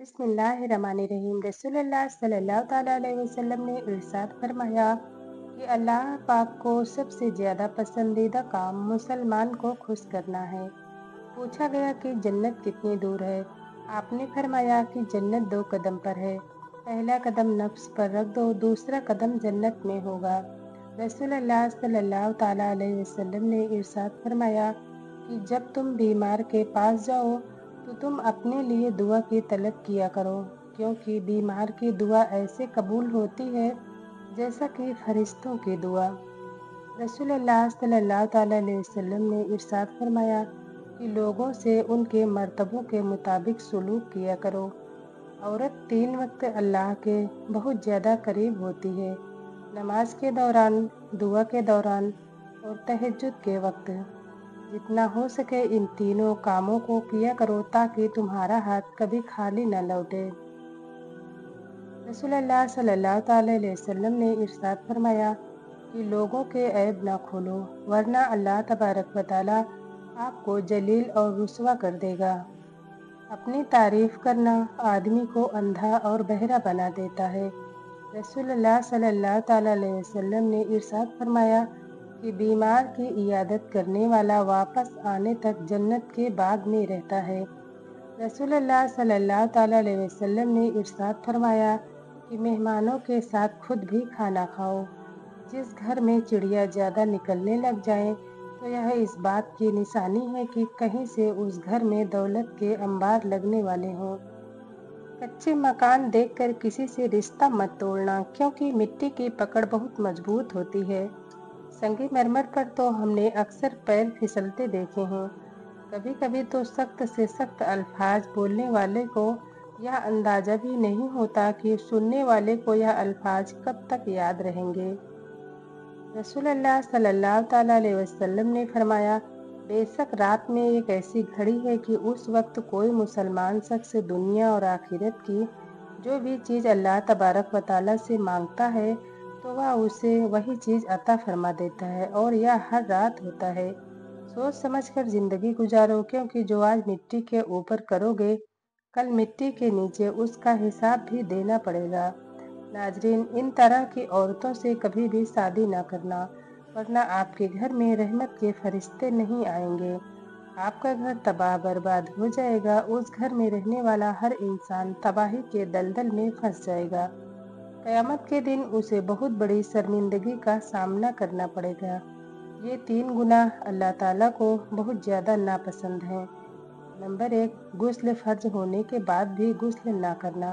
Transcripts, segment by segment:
बिस्मिल्लाहिर्रहमानिर्रहीम। रसूलुल्लाह सल्लल्लाहु ताला अलैहि वसल्लम ने इरशाद फरमाया कि अल्लाह पाक को सबसे ज़्यादा पसंदीदा काम मुसलमान को खुश करना है। पूछा गया कि जन्नत कितनी दूर है? आपने फरमाया कि जन्नत 2 कदम पर है। पहला कदम नफ्स पर रख दो, दूसरा कदम जन्नत में होगा। रसूलुल्लाह सल्लल्लाहु ताला अलैहि वसल्लम ने इरशाद फरमाया कि जब तुम बीमार के पास जाओ तो तुम अपने लिए दुआ की तलब किया करो, क्योंकि बीमार की दुआ ऐसे कबूल होती है जैसा कि फरिश्तों की दुआ। रसूलुल्लाह सल्लल्लाहु ताला अलैहि वसल्लम ने इरशाद फरमाया कि लोगों से उनके मर्तबों के मुताबिक सलूक किया करो। औरत 3 वक्त अल्लाह के बहुत ज़्यादा करीब होती है, नमाज के दौरान, दुआ के दौरान और तहज्जुद के वक्त। जितना हो सके इन तीनों कामों को किया करो ताकि तुम्हारा हाथ कभी खाली न लौटे। रसूलुल्लाह सल्लल्लाहु ताला अलैहि वसल्लम ने इरशाद फरमाया कि लोगों के ऐब न खोलो, वरना अल्लाह तबारक व तआला आपको जलील और रुस्वा कर देगा। अपनी तारीफ करना आदमी को अंधा और बहरा बना देता है। रसूलुल्लाह सल्लल्लाहु ताला अलैहि वसल्लम ने इरशाद फरमाया कि बीमार की इयादत करने वाला वापस आने तक जन्नत के बाग में रहता है। रसूलुल्लाह सल्लल्लाहु ताला अलैहि वसल्लम ने इरशाद फरमाया कि मेहमानों के साथ खुद भी खाना खाओ। जिस घर में चिड़िया ज़्यादा निकलने लग जाएं, तो यह इस बात की निशानी है कि कहीं से उस घर में दौलत के अंबार लगने वाले हों। कच्चे मकान देखकर किसी से रिश्ता मत तोड़ना, क्योंकि मिट्टी की पकड़ बहुत मजबूत होती है। संगमरमर पर तो हमने अक्सर पैर फिसलते देखे हैं। कभी कभी तो सख्त से सख्त अल्फाज बोलने वाले को यह अंदाजा भी नहीं होता कि सुनने वाले को यह अल्फाज कब तक याद रहेंगे। रसूलुल्लाह सल्लल्लाहु ताला अलैहि वसल्लम ने फरमाया, बेशक रात में एक ऐसी घड़ी है कि उस वक्त कोई मुसलमान शख्स दुनिया और आखिरत की जो भी चीज़ अल्लाह तबारक व तआला से मांगता है तो वह उसे वही चीज़ अता फरमा देता है, और यह हर रात होता है। सोच समझकर ज़िंदगी गुजारो, क्योंकि जो आज मिट्टी के ऊपर करोगे कल मिट्टी के नीचे उसका हिसाब भी देना पड़ेगा। नाजरीन, इन तरह की औरतों से कभी भी शादी न करना, वरना आपके घर में रहमत के फरिश्ते नहीं आएंगे। आपका घर तबाह बर्बाद हो जाएगा, उस घर में रहने वाला हर इंसान तबाही के दलदल में फंस जाएगा। क़यामत के दिन उसे बहुत बड़ी शर्मिंदगी का सामना करना पड़ेगा। ये 3 गुनाह अल्लाह ताला को बहुत ज़्यादा नापसंद हैं। नंबर 1, गुस्ल फर्ज होने के बाद भी गुस्ल ना करना।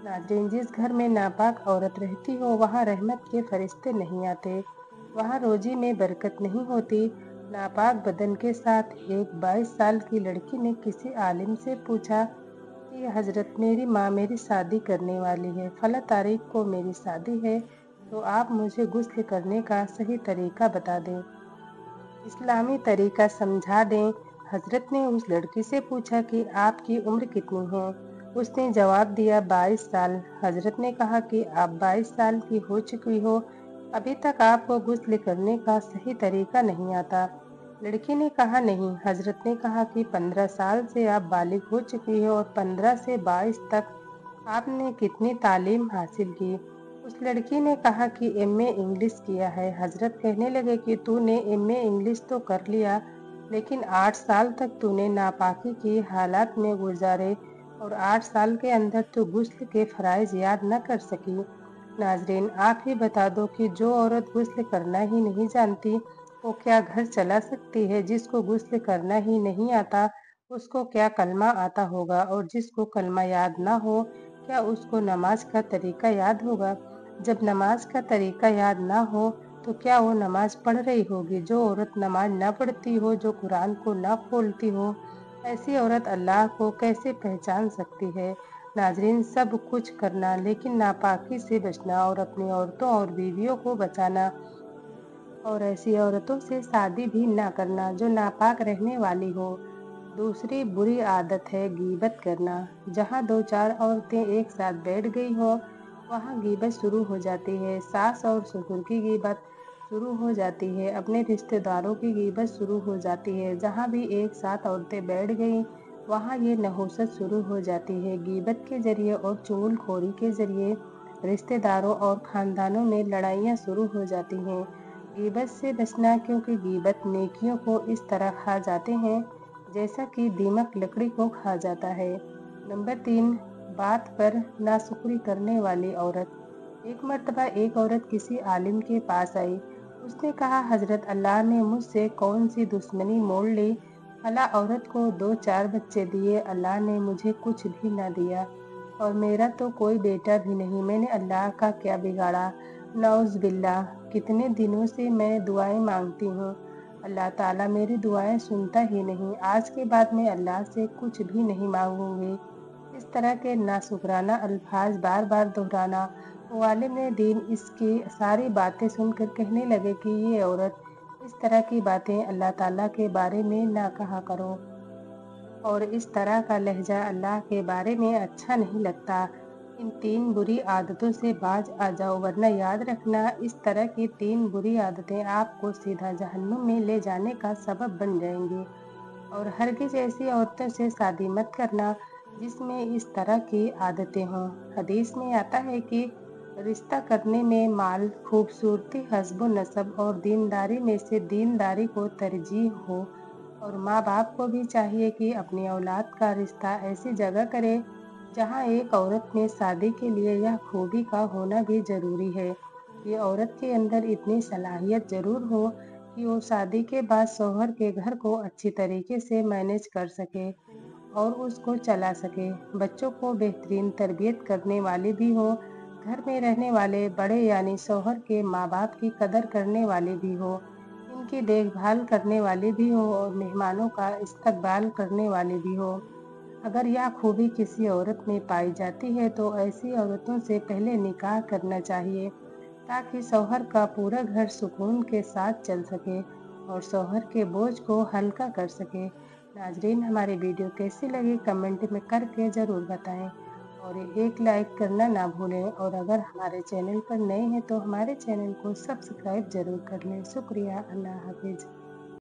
नाज़रीन, जिस घर में नापाक औरत रहती हो वहाँ रहमत के फरिश्ते नहीं आते, वहाँ रोजी में बरकत नहीं होती। नापाक बदन के साथ एक 22 साल की लड़की ने किसी आलिम से पूछा कि हजरत, मेरी माँ मेरी शादी करने वाली है, फला तारीख को मेरी शादी है, तो आप मुझे गुस्ल करने का सही तरीका बता दें, इस्लामी तरीका समझा दें। हजरत ने उस लड़की से पूछा कि आपकी उम्र कितनी है? उसने जवाब दिया 22 साल। हजरत ने कहा कि आप 22 साल की हो चुकी हो, अभी तक आपको गुस्ल करने का सही तरीका नहीं आता। लड़की ने कहा नहीं। हजरत ने कहा कि 15 साल से आप बालिग हो चुकी हो और 15 से 22 तक आपने कितनी तालीम हासिल की? उस लड़की ने कहा कि एमए इंग्लिश किया है। हजरत कहने लगे कि तूने एमए इंग्लिश तो कर लिया, लेकिन 8 साल तक तूने नापाकी की हालात में गुजारे और 8 साल के अंदर तू गुस्ल के फराइज याद न कर सकी। नाजरीन, आप ही बता दो कि जो औरत गुस्ल करना ही नहीं जानती वो क्या घर चला सकती है? जिसको गुस्ल करना ही नहीं आता उसको क्या कलमा आता होगा? और जिसको कलमा याद ना हो क्या उसको नमाज का तरीका याद होगा? जब नमाज का तरीका याद ना हो तो क्या वो नमाज पढ़ रही होगी? जो औरत नमाज ना पढ़ती हो, जो कुरान को ना खोलती हो, ऐसी औरत अल्लाह को कैसे पहचान सकती है? नाजरीन, सब कुछ करना लेकिन नापाकी से बचना और अपनी औरतों और बीवियों को बचाना, और ऐसी औरतों से शादी भी ना करना जो नापाक रहने वाली हो। दूसरी बुरी आदत है गीबत करना। जहाँ 2-4 औरतें एक साथ बैठ गई हो वहाँ गीबत शुरू हो जाती है। सास और ससुर की गीबत शुरू हो जाती है, अपने रिश्तेदारों की गीबत शुरू हो जाती है। जहाँ भी एक साथ औरतें बैठ गईं वहाँ ये नहुसत शुरू हो जाती है। गीबत के जरिए और चुगलखोरी के जरिए रिश्तेदारों और खानदानों में लड़ाइयाँ शुरू हो जाती हैं। गीबत से बचना, क्योंकि गीबत नेकियों को इस तरह खा जाते हैं जैसा कि दीमक लकड़ी को खा जाता है। नंबर 3, बात पर नाशुक्री करने वाली औरत। एक मर्तबा एक औरत किसी आलिम के पास आई। उसने कहा, हजरत, अल्लाह ने मुझसे कौन सी दुश्मनी मोल ली? फला औरत को 2-4 बच्चे दिए, अल्लाह ने मुझे कुछ भी न दिया और मेरा तो कोई बेटा भी नहीं। मैंने अल्लाह का क्या बिगाड़ा? नौज़ बिल्लाह, कितने दिनों से मैं दुआएं मांगती हूँ, अल्लाह ताला मेरी दुआएं सुनता ही नहीं। आज के बाद मैं अल्लाह से कुछ भी नहीं मांगूंगी। इस तरह के नाशुकराना अल्फाज बार बार दोहराना। वो आलिम दीन इसकी सारी बातें सुनकर कहने लगे कि ये औरत, इस तरह की बातें अल्लाह ताला के बारे में ना कहा करो और इस तरह का लहजा अल्लाह के बारे में अच्छा नहीं लगता। इन 3 बुरी आदतों से बाज आ जाओ, वरना याद रखना, इस तरह की 3 बुरी आदतें आपको सीधा जहन्नुम में ले जाने का सबब बन जाएंगी। और हरगिज ऐसी औरतों से शादी मत करना जिसमें इस तरह की आदतें हों। हदीस में आता है कि रिश्ता करने में माल, खूबसूरती, हस्ब नसब और दीनदारी में से दीनदारी को तरजीह हो। और माँ बाप को भी चाहिए कि अपनी औलाद का रिश्ता ऐसी जगह करे जहाँ एक औरत में शादी के लिए यह खूबी का होना भी जरूरी है। ये औरत के अंदर इतनी सलाहियत जरूर हो कि वो शादी के बाद शौहर के घर को अच्छी तरीके से मैनेज कर सके और उसको चला सके। बच्चों को बेहतरीन तरबियत करने वाली भी हो, घर में रहने वाले बड़े यानी शौहर के माँ बाप की कदर करने वाली भी हो, इनकी देखभाल करने वाली भी हो और मेहमानों का इस्तकबाल करने वाली भी हो। अगर यह खूबी किसी औरत में पाई जाती है तो ऐसी औरतों से पहले निकाह करना चाहिए ताकि शौहर का पूरा घर सुकून के साथ चल सके और शौहर के बोझ को हल्का कर सके। नाजरीन, हमारी वीडियो कैसी लगी कमेंट में करके ज़रूर बताएं और एक लाइक करना ना भूलें। और अगर हमारे चैनल पर नए हैं तो हमारे चैनल को सब्सक्राइब ज़रूर कर लें। शुक्रिया। अल्लाह हाफिज़।